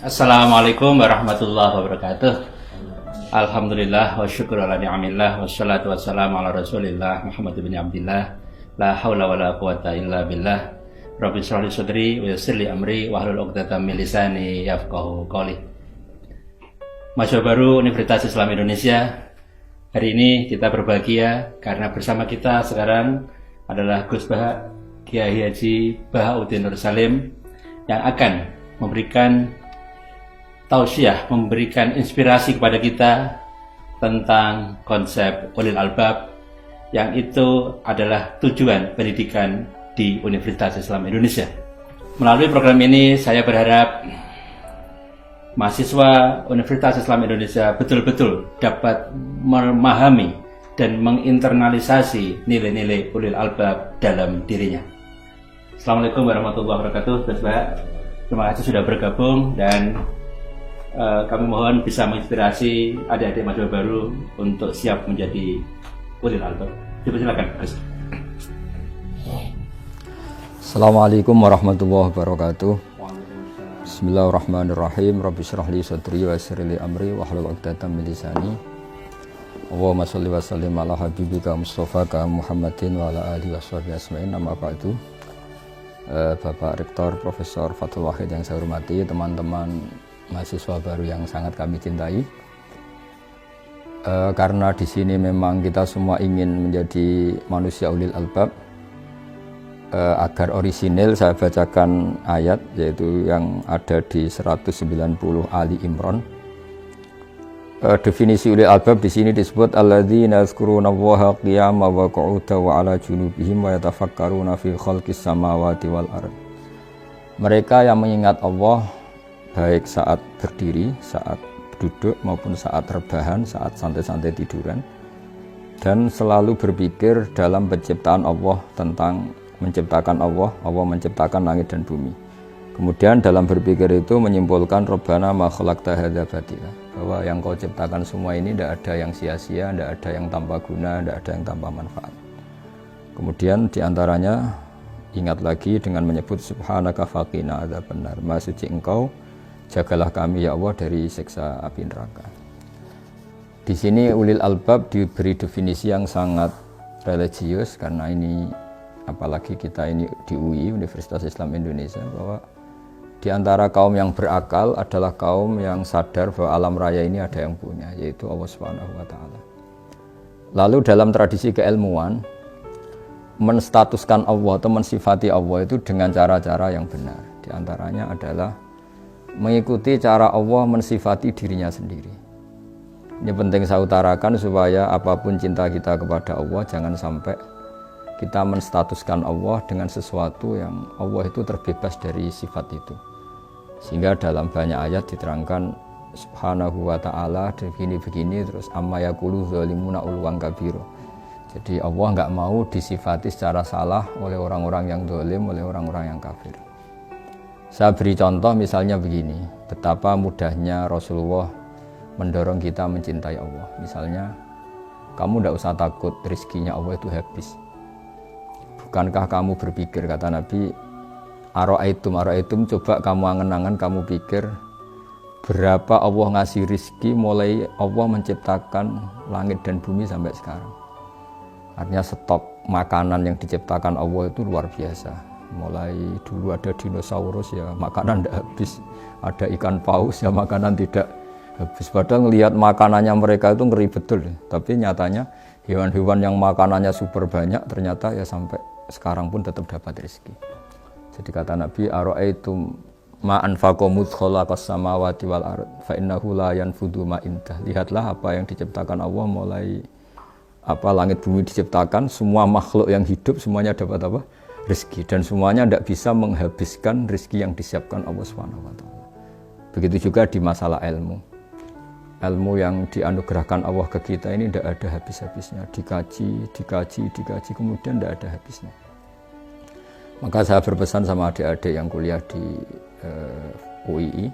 Assalamualaikum warahmatullahi wabarakatuh. Alhamdulillah wa syukur ala ni'amillah wassalatu wassalamu ala rasulillah Muhammad bin Abdillah. La hawla wa la quwata illa billah. Rabbi shrah li sadri wa yassir li amri wahlul 'uqdatam min lisani yafqahu qawli. Mahasiswa baru Universitas Islam Indonesia, hari ini kita berbahagia karena bersama kita sekarang adalah Gus Baha Kiai Haji Bahauddin Nur Salim yang akan memberikan tausiah, memberikan inspirasi kepada kita tentang konsep ulil albab, yang itu adalah tujuan pendidikan di Universitas Islam Indonesia. Melalui program ini saya berharap mahasiswa Universitas Islam Indonesia betul-betul dapat memahami dan menginternalisasi nilai-nilai ulil albab dalam dirinya. Assalamualaikum warahmatullahi wabarakatuh. Terima kasih sudah bergabung dan kami mohon bisa menginspirasi adik-adik mahasiswa baru untuk siap menjadi ulil albab. Silakan, Gus. Assalamualaikum warahmatullahi wabarakatuh. Bismillahirrahmanirrahim. Rabbi shrah li sadri wa yassir li amri wahlul 'uqdatam min lisani. Allahumma shalli wa sallim ala habibika Mustafa Muhammadin wa ala alihi washabihi ajmain. Amma ba'du. Bapak Rektor Profesor Fathul Wahid yang saya hormati, teman-teman mahasiswa baru yang sangat kami cintai, karena di sini memang kita semua ingin menjadi manusia ulil albab, agar orisinil saya bacakan ayat yaitu yang ada di 190 Ali Imran. Definisi ulil albab di sini disebut alladzina yazkurunallaha qiyaman wa qu'udan wa 'ala junubihim wa yatafakkaruna fi khalqis samawati wal ard. Mereka yang mengingat Allah baik saat berdiri, saat duduk maupun saat rebahan, saat santai-santai tiduran, dan selalu berpikir dalam penciptaan Allah, tentang menciptakan Allah menciptakan langit dan bumi. Kemudian dalam berpikir itu menyimpulkan Rabbana ma khalaqta hadza batila, bahwa yang kau ciptakan semua ini tidak ada yang sia-sia, tidak ada yang tanpa guna, tidak ada yang tanpa manfaat. Kemudian diantaranya ingat lagi dengan menyebut subhanaka faqina adzabannar, maha suci engkau, jagalah kami ya Allah dari siksa api neraka. Di sini ulil albab diberi definisi yang sangat religius, karena ini apalagi kita ini di UI Universitas Islam Indonesia, bahwa di antara kaum yang berakal adalah kaum yang sadar bahwa alam raya ini ada yang punya, yaitu Allah Subhanahu wa taala. Lalu dalam tradisi keilmuan, menstatuskan Allah atau mensifati Allah itu dengan cara-cara yang benar. Di antaranya adalah mengikuti cara Allah mensifati dirinya sendiri. Ini penting saya utarakan supaya apapun cinta kita kepada Allah, jangan sampai kita menstatuskan Allah dengan sesuatu yang Allah itu terbebas dari sifat itu. Sehingga dalam banyak ayat diterangkan subhanahu wa ta'ala begini-begini, terus amma yaqulu zalimuna ulwan kabiro. Jadi Allah nggak mau disifati secara salah oleh orang-orang yang zalim, oleh orang-orang yang kafir. Saya beri contoh misalnya begini, betapa mudahnya Rasulullah mendorong kita mencintai Allah. Misalnya, kamu tidak usah takut rezekinya Allah itu habis. Bukankah kamu berpikir, kata Nabi, Aro'aitum, coba kamu angen-angen, kamu pikir berapa Allah ngasih rezeki mulai Allah menciptakan langit dan bumi sampai sekarang. Artinya stok makanan yang diciptakan Allah itu luar biasa. Mulai dulu ada dinosaurus ya makanan tidak habis, ada ikan paus ya makanan tidak habis. Padahal ngelihat makanannya mereka itu ngeri betul, tapi nyatanya hewan-hewan yang makanannya super banyak ternyata ya sampai sekarang pun tetap dapat rezeki. Jadi kata Nabi, aro'aitum ma anfaqo mudz khalaqas samawati wal ard fa innahu la yanfudu ma indah. Lihatlah apa yang diciptakan Allah mulai langit bumi diciptakan, semua makhluk yang hidup semuanya dapat apa? Rezeki, dan semuanya tidak bisa menghabiskan rezeki yang disiapkan Allah Subhanahu wa taala. Begitu juga di masalah ilmu. Ilmu yang dianugerahkan Allah ke kita ini tidak ada habis-habisnya, dikaji, kemudian tidak ada habisnya. Maka saya berpesan sama adik-adik yang kuliah di UII,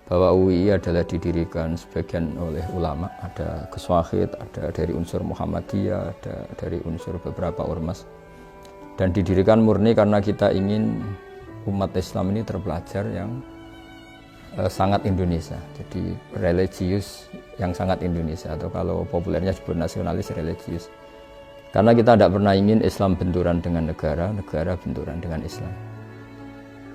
bahwa UII adalah didirikan sebagian oleh ulama, ada Gus Wahid, ada dari unsur Muhammadiyah, ada dari unsur beberapa ormas. Dan didirikan murni karena kita ingin umat Islam ini terpelajar yang sangat Indonesia. Jadi religius yang sangat Indonesia, atau kalau populernya disebut nasionalis religius. Karena kita tidak pernah ingin Islam benturan dengan negara, negara benturan dengan Islam.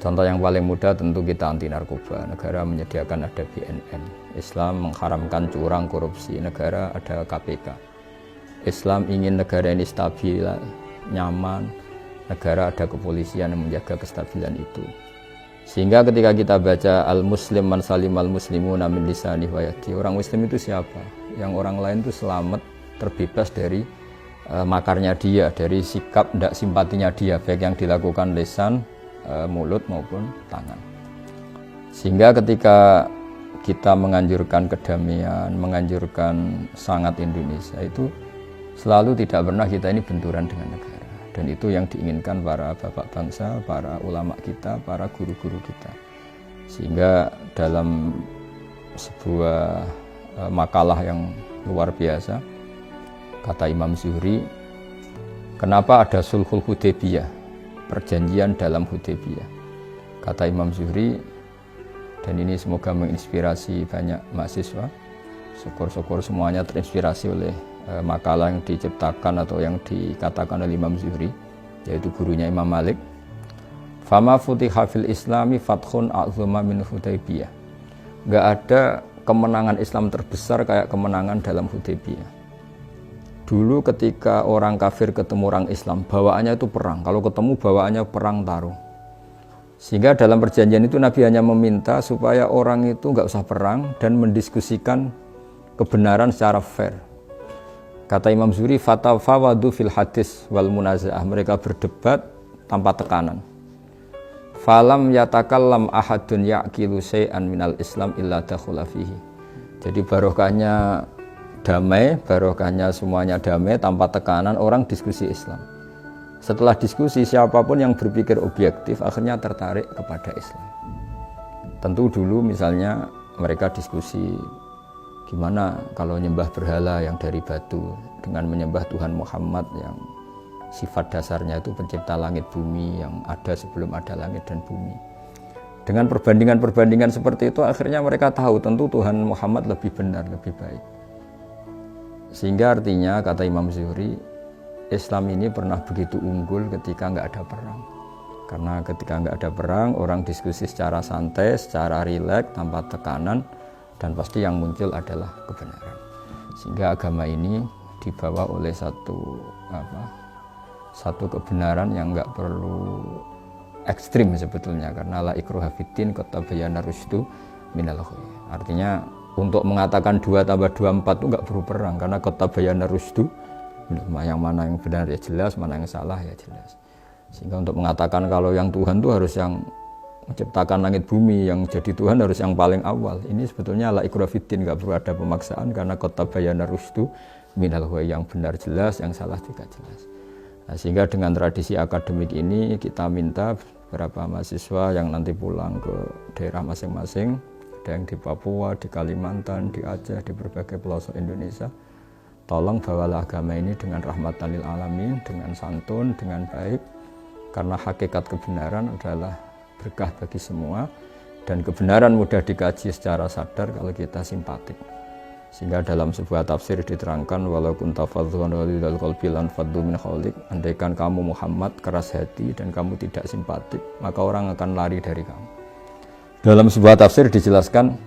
Contoh yang paling mudah tentu kita anti narkoba. Negara menyediakan ada BNN. Islam mengharamkan curang, korupsi. Negara ada KPK. Islam ingin negara ini stabil, nyaman. Negara ada kepolisian yang menjaga kestabilan itu. Sehingga ketika kita baca al-muslim man salim al-muslimuna min lisanihi wa yadihi, orang muslim itu siapa? Yang orang lain itu selamat, terbebas dari makarnya dia, dari sikap tidak simpatinya dia, baik yang dilakukan lisan, mulut maupun tangan. Sehingga ketika kita menganjurkan kedamaian, menganjurkan sangat Indonesia, itu selalu tidak pernah kita ini benturan dengan negara. Dan itu yang diinginkan para bapak bangsa, para ulama kita, para guru-guru kita. Sehingga dalam sebuah makalah yang luar biasa, kata Imam Zuhri, kenapa ada sulhul Hudaybiyah, perjanjian dalam Hudaybiyah. Kata Imam Zuhri, dan ini semoga menginspirasi banyak mahasiswa, syukur-syukur semuanya terinspirasi oleh makalah yang diciptakan atau yang dikatakan oleh Imam Zuhri, yaitu gurunya Imam Malik. Fama futiha fil islami fathun a'zuma min Hudaybiyah. Enggak ada kemenangan Islam terbesar kayak kemenangan dalam Hudaybiyah. Dulu ketika orang kafir ketemu orang Islam, bawaannya itu perang. Kalau ketemu bawaannya perang tarung. Sehingga dalam perjanjian itu Nabi hanya meminta supaya orang itu enggak usah perang dan mendiskusikan kebenaran secara fair. Kata Imam Zuhri, fatafawadu fil hadis wal munazaah, mereka berdebat tanpa tekanan. Falam yatakallam ahadun yaqilu syai'an minal Islam illa dakhula fihi. Jadi barokahnya damai, barokahnya semuanya damai tanpa tekanan, orang diskusi Islam. Setelah diskusi, siapapun yang berpikir objektif akhirnya tertarik kepada Islam. Tentu dulu misalnya mereka diskusi gimana kalau menyembah berhala yang dari batu dengan menyembah Tuhan Muhammad yang sifat dasarnya itu pencipta langit bumi yang ada sebelum ada langit dan bumi. Dengan perbandingan-perbandingan seperti itu akhirnya mereka tahu tentu Tuhan Muhammad lebih benar, lebih baik. Sehingga artinya kata Imam Zuhri, Islam ini pernah begitu unggul ketika nggak ada perang. Karena ketika nggak ada perang, orang diskusi secara santai, secara rileks, tanpa tekanan, dan pasti yang muncul adalah kebenaran. Sehingga agama ini dibawa oleh satu kebenaran yang enggak perlu ekstrim sebetulnya, karena la ikruha fiddin qad tabayyana rusydu minal ghayy. Artinya untuk mengatakan 2 tambah 2 4 itu enggak perlu perang, karena qad tabayyana rusydu, yang mana yang benar ya jelas, mana yang salah ya jelas. Sehingga untuk mengatakan kalau yang Tuhan itu harus yang menciptakan langit bumi, yang jadi Tuhan harus yang paling awal. Ini sebetulnya la ikra fiddin, enggak perlu ada pemaksaan, karena qad tabayyana rusydu minal ghayy, yang benar jelas, yang salah juga jelas. Nah, sehingga dengan tradisi akademik ini kita minta beberapa mahasiswa yang nanti pulang ke daerah masing-masing, ada yang di Papua, di Kalimantan, di Aceh, di berbagai pelosok Indonesia, tolong bawalah agama ini dengan rahmatan lil alamin, dengan santun, dengan baik, karena hakikat kebenaran adalah berkah bagi semua, dan kebenaran mudah dikaji secara sadar kalau kita simpatik. Sehingga dalam sebuah tafsir diterangkan, walau kunta fadhlan ghalidhal qalbi lan faddu min hawlik, andaikan kamu Muhammad keras hati dan kamu tidak simpatik, maka orang akan lari dari kamu. Dalam sebuah tafsir dijelaskan,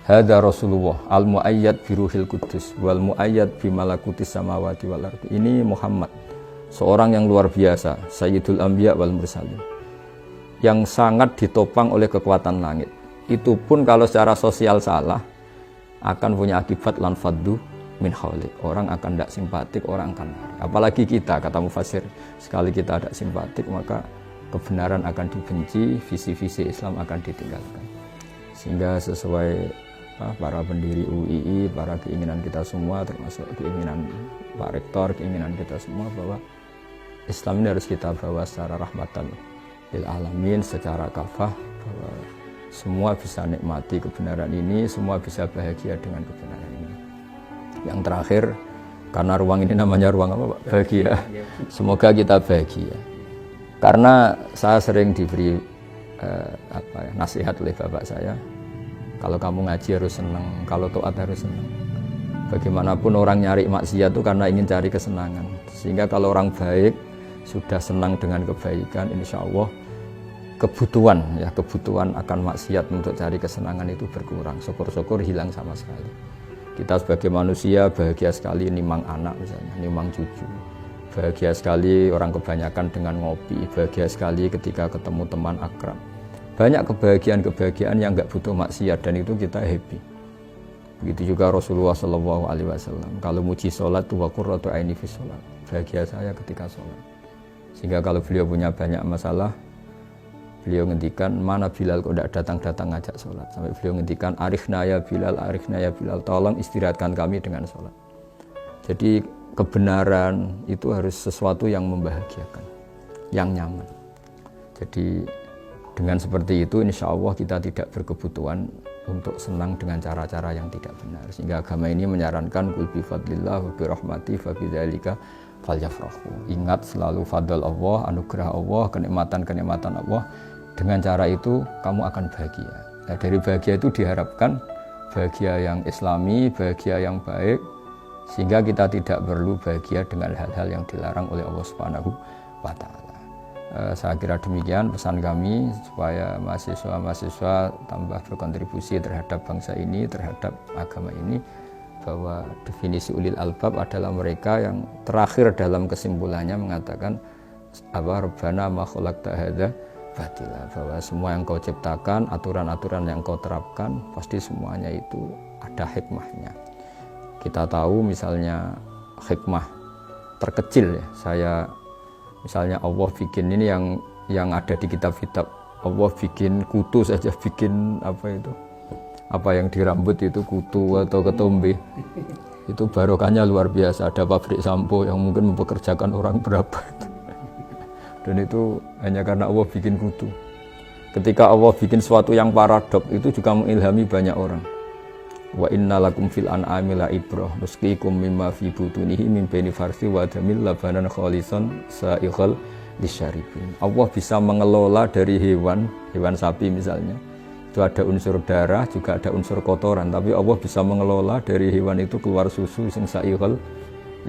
hadza Rasulullah al-muayyad bi ruhil qudus wal muayyad bi malakutis samawati wal ardi. Ini Muhammad, seorang yang luar biasa, sayyidul anbiya wal mursalin, yang sangat ditopang oleh kekuatan langit. Itu pun kalau secara sosial salah, akan punya akibat lan faddu min hawlik. Orang akan tidak simpatik, orang akan lari. Apalagi kita, kata mufassir, sekali kita tidak simpatik, maka kebenaran akan dibenci, visi-visi Islam akan ditinggalkan. Sehingga sesuai para pendiri UII, para keinginan kita semua, termasuk keinginan Pak Rektor, keinginan kita semua, bahwa Islam ini harus kita bawa secara rahmatan lil alamin, secara kafah, bahwa semua bisa nikmati kebenaran ini, semua bisa bahagia dengan kebenaran ini. Yang terakhir, karena ruang ini namanya ruang apa Pak? Bahagia. Semoga kita bahagia. Karena saya sering diberi nasihat oleh bapak saya, Kalau kamu ngaji harus senang, kalau taat harus senang. Bagaimanapun orang nyari maksiat itu karena ingin cari kesenangan. Sehingga kalau orang baik sudah senang dengan kebaikan, insya Allah kebutuhan akan maksiat untuk cari kesenangan itu berkurang. Syukur-syukur hilang sama sekali. Kita sebagai manusia bahagia sekali nimang anak misalnya, nimang cucu. Bahagia sekali orang kebanyakan dengan ngopi. Bahagia sekali ketika ketemu teman akrab. Banyak kebahagiaan yang nggak butuh maksiat dan itu kita happy. Begitu juga Rasulullah SAW. Kalau muji sholat tuh wa qurratu aini fi sholat. Bahagia saya ketika sholat. Sehingga kalau beliau punya banyak masalah, beliau ngendikan mana Bilal kok tidak datang ngajak sholat. Sampai beliau ngendikan arifna ya Bilal, tolong istirahatkan kami dengan sholat. Jadi kebenaran itu harus sesuatu yang membahagiakan, yang nyaman. Jadi dengan seperti itu insya Allah kita tidak berkebutuhan untuk senang dengan cara-cara yang tidak benar. Sehingga agama ini menyarankan kul bi fadlillah wa bi rahmati fa bidzalika falyafrahu. Ingat selalu fadl Allah, anugerah Allah, kenikmatan Allah. Dengan cara itu kamu akan bahagia. Nah, dari bahagia itu diharapkan bahagia yang islami, bahagia yang baik, sehingga kita tidak perlu bahagia dengan hal-hal yang dilarang oleh Allah Subhanahu wa Ta'ala. Saya kira demikian pesan kami supaya mahasiswa tambah berkontribusi terhadap bangsa ini, terhadap agama ini, bahwa definisi ulil albab adalah mereka yang terakhir dalam kesimpulannya mengatakan Rabbana ma khalaqta hadza batila, bahwa semua yang kau ciptakan, aturan-aturan yang kau terapkan pasti semuanya itu ada hikmahnya. Kita tahu misalnya hikmah terkecil ya, misalnya Allah bikin ini yang ada di kitab-kitab, Allah bikin kutu saja, bikin apa yang di rambut itu kutu atau ketombe, itu barokahnya luar biasa. Ada pabrik sampo yang mungkin mempekerjakan orang berapa dan itu hanya karena Allah bikin kutu. Ketika Allah bikin sesuatu yang paradok, itu juga mengilhami banyak orang. Wa inna lakum fil an'ami la ibrah nusqikum mimma fi butunihi min baini farsi wa damil labanan khalisan sa'ighal lisyaribin. Allah bisa mengelola dari hewan sapi misalnya, itu ada unsur darah, juga ada unsur kotoran, tapi Allah bisa mengelola dari hewan itu keluar susu sing sa'ighal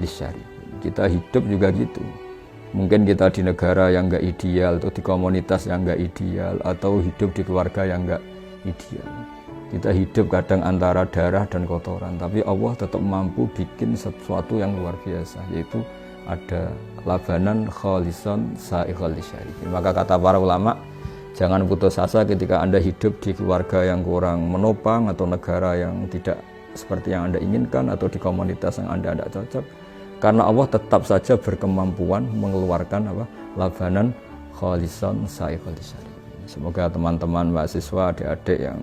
lisyaribin. Kita hidup juga gitu. Mungkin kita di negara yang enggak ideal, atau di komunitas yang enggak ideal, atau hidup di keluarga yang enggak ideal. Kita hidup kadang antara darah dan kotoran, tapi Allah tetap mampu bikin sesuatu yang luar biasa, yaitu ada labanan khalisan sa'ighal lisyaribin. Maka kata para ulama, jangan putus asa ketika Anda hidup di keluarga yang kurang menopang, atau negara yang tidak seperti yang Anda inginkan, atau di komunitas yang Anda tidak cocok, karena Allah tetap saja berkemampuan mengeluarkan labanan khalisan sa'ighal lisyaribin. Semoga teman-teman mahasiswa, adik-adik yang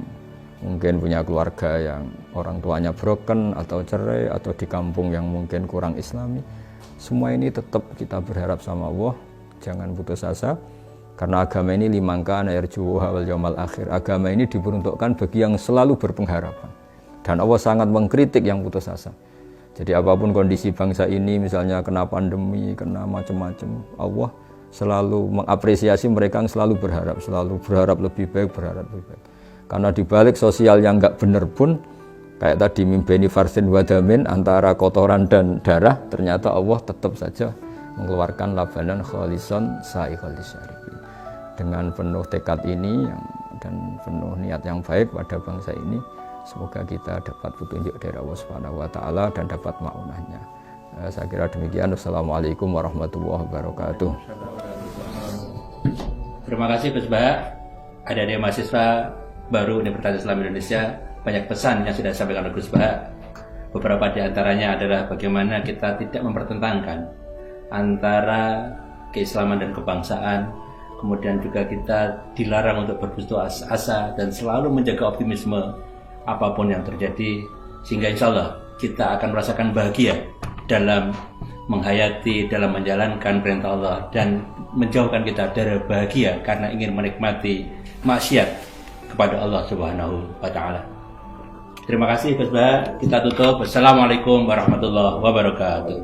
mungkin punya keluarga yang orang tuanya broken atau cerai, atau di kampung yang mungkin kurang islami, semua ini tetap kita berharap sama Allah, jangan putus asa, karena agama ini limangkan yarjuha wal yaumal akhir. Agama ini diperuntukkan bagi yang selalu berpengharapan, dan Allah sangat mengkritik yang putus asa. Jadi apapun kondisi bangsa ini, misalnya kena pandemi, kena macam-macam, Allah selalu mengapresiasi mereka yang selalu berharap lebih baik, Karena dibalik sosial yang enggak benar pun, kayak tadi mimbeni farsin wadamin, antara kotoran dan darah, ternyata Allah tetap saja mengeluarkan labanan khalisan sa'ighal lisyaribin. Dengan penuh tekad ini dan penuh niat yang baik pada bangsa ini, semoga kita dapat petunjuk dari Allah Subhanahu wa Ta'ala dan dapat ma'unahnya. Saya kira demikian. Wassalamualaikum warahmatullahi wabarakatuh. Terima kasih Gus Bah. Ada mahasiswa baru Universitas Islam Indonesia, banyak pesan yang sudah disampaikan oleh Gus Bah. Beberapa di antaranya adalah bagaimana kita tidak mempertentangkan antara keislaman dan kebangsaan. Kemudian juga kita dilarang untuk berputus asa dan selalu menjaga optimisme apapun yang terjadi, sehingga insya Allah kita akan merasakan bahagia dalam menghayati, dalam menjalankan perintah Allah, dan menjauhkan kita dari bahagia karena ingin menikmati maksiat kepada Allah Subhanahu wa Ta'ala. Terima kasih Gus Bah. Kita tutup. Wassalamualaikum warahmatullahi wabarakatuh.